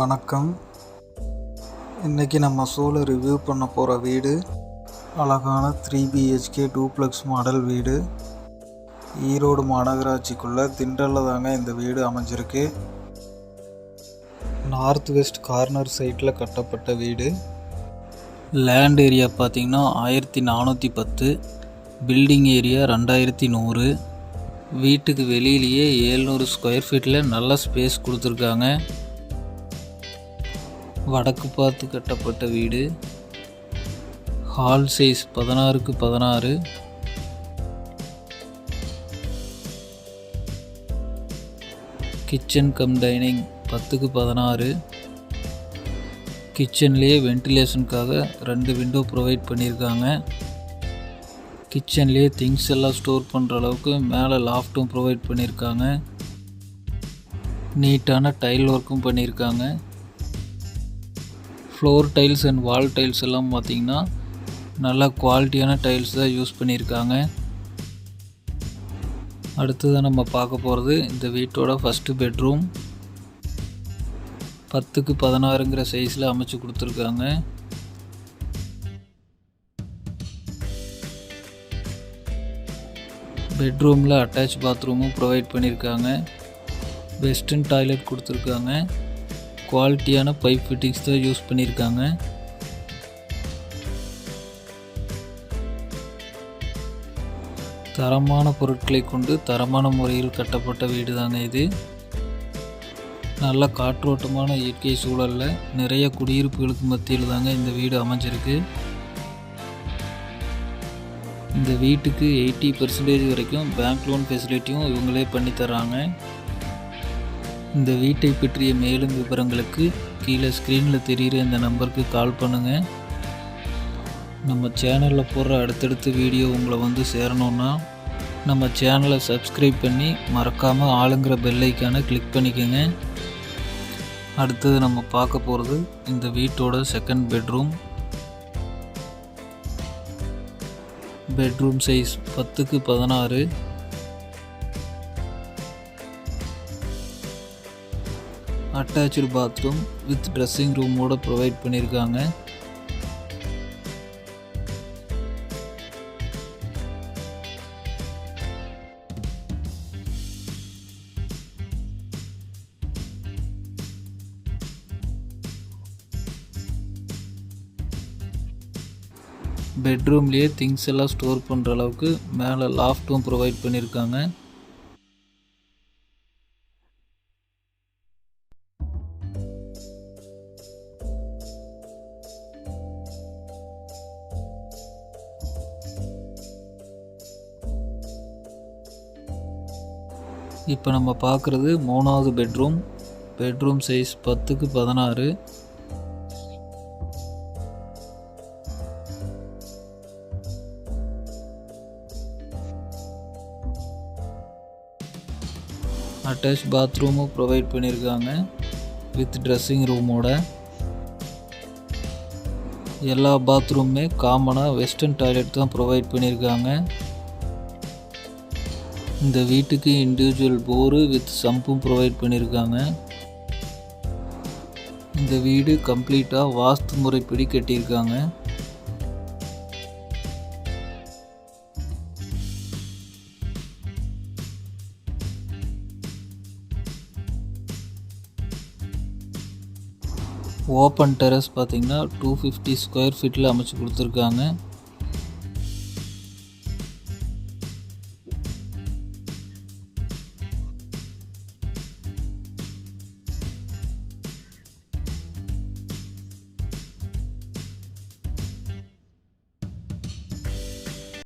வணக்கம். இன்றைக்கி நம்ம ஷோவில் ரிவ்யூ பண்ண போகிற வீடு அழகான 3BHK டூப்ளெக்ஸ் மாடல் வீடு. ஈரோடு மாநகராட்சிக்குள்ளே திண்டலில் தாங்க இந்த வீடு அமைஞ்சிருக்கு. நார்த் வெஸ்ட் கார்னர் சைட்டில் கட்டப்பட்ட வீடு. லேண்ட் ஏரியா பார்த்திங்கன்னா 1410, பில்டிங் ஏரியா 2100. வீட்டுக்கு வெளியிலேயே 700 ஸ்கொயர் ஃபீட்டில் நல்ல ஸ்பேஸ் கொடுத்துருக்காங்க. வடக்கு பார்த்து கட்டப்பட்ட வீடு. Hall size 16x16. Kitchen come dining 10x16. கிச்சன்லேயே வென்டிலேஷனுக்காக 2 window provide பண்ணியிருக்காங்க. கிச்சன்லேயே திங்ஸ் எல்லாம் ஸ்டோர் பண்ணுற அளவுக்கு மேலே லாஃப்ட்டும் ப்ரொவைட் பண்ணியிருக்காங்க. நீட்டான டைல் ஒர்க்கும் பண்ணியிருக்காங்க. Floor tiles and wall tiles எல்லாம் பார்த்திங்கன்னா நல்லா குவாலிட்டியான டைல்ஸ் தான் யூஸ் பண்ணியிருக்காங்க. அடுத்ததாக நம்ம பார்க்க போகிறது இந்த வீட்டோட ஃபஸ்ட்டு பெட்ரூம். 10x16ங்கிற சைஸில் அமைச்சு கொடுத்துருக்காங்க. பெட்ரூமில் அட்டாச் பாத்ரூமும் ப்ரொவைட் பண்ணியிருக்காங்க. வெஸ்டர்ன் டாய்லெட் கொடுத்துருக்காங்க. குவாலிட்டியான பைப் ஃபிட்டிங்ஸ் தான் யூஸ் பண்ணியிருக்காங்க. தரமான பொருட்களை கொண்டு தரமான முறையில் கட்டப்பட்ட வீடு தாங்க இது. நல்ல காற்றோட்டமான இயற்கை சூழலில் நிறைய குடியிருப்புகளுக்கு மத்தியில் தாங்க இந்த வீடு அமைஞ்சிருக்கு. இந்த வீட்டுக்கு 80% வரைக்கும் பேங்க் லோன் ஃபெசிலிட்டியும் இவங்களே பண்ணி தராங்க. இந்த வீட்டை பற்றிய மேலும் விவரங்களுக்கு கீழே ஸ்க்ரீனில் தெரிகிற இந்த நம்பருக்கு கால் பண்ணுங்கள். நம்ம சேனலில் போடுற அடுத்தடுத்த வீடியோ உங்களை வந்து சேரணுன்னா நம்ம சேனலை சப்ஸ்கிரைப் பண்ணி மறக்காமல் ஆளுங்கிற பெல் ஐக்கானை கிளிக் பண்ணிக்கோங்க. அடுத்தது நம்ம பார்க்க போகிறது இந்த வீட்டோட second bedroom. Bedroom size 10x16. Attach bathroom with dressing ரூமோட ப்ரொவைட் பண்ணியிருக்காங்க. பெட்ரூம்லேயே திங்ஸ் எல்லாம் ஸ்டோர் பண்ணுற அளவுக்கு மேலே லாஃப்ட்டும் ப்ரொவைட் பண்ணியிருக்காங்க. இப்போ நம்ம பார்க்குறது 3வது bedroom. Bedroom size 10x16. Attach பாத்ரூமும் ப்ரொவைட் பண்ணியிருக்காங்க வித் ட்ரெஸ்ஸிங் ரூமோட. எல்லா பாத்ரூமுமே காமனாக வெஸ்டர்ன் டாய்லெட் தான் ப்ரொவைட் பண்ணியிருக்காங்க. இந்த வீட்டுக்கு இண்டிவிஜுவல் போரு வித் சம்பும் ப்ரொவைட் பண்ணியிருக்காங்க. இந்த வீடு கம்ப்ளீட்டாக வாஸ்து முறைப்படி கட்டியிருக்காங்க. ஓப்பன் டெரஸ் பார்த்திங்கன்னா 250 ஸ்கொயர் ஃபீட்டில் அமைச்சு கொடுத்துருக்காங்க.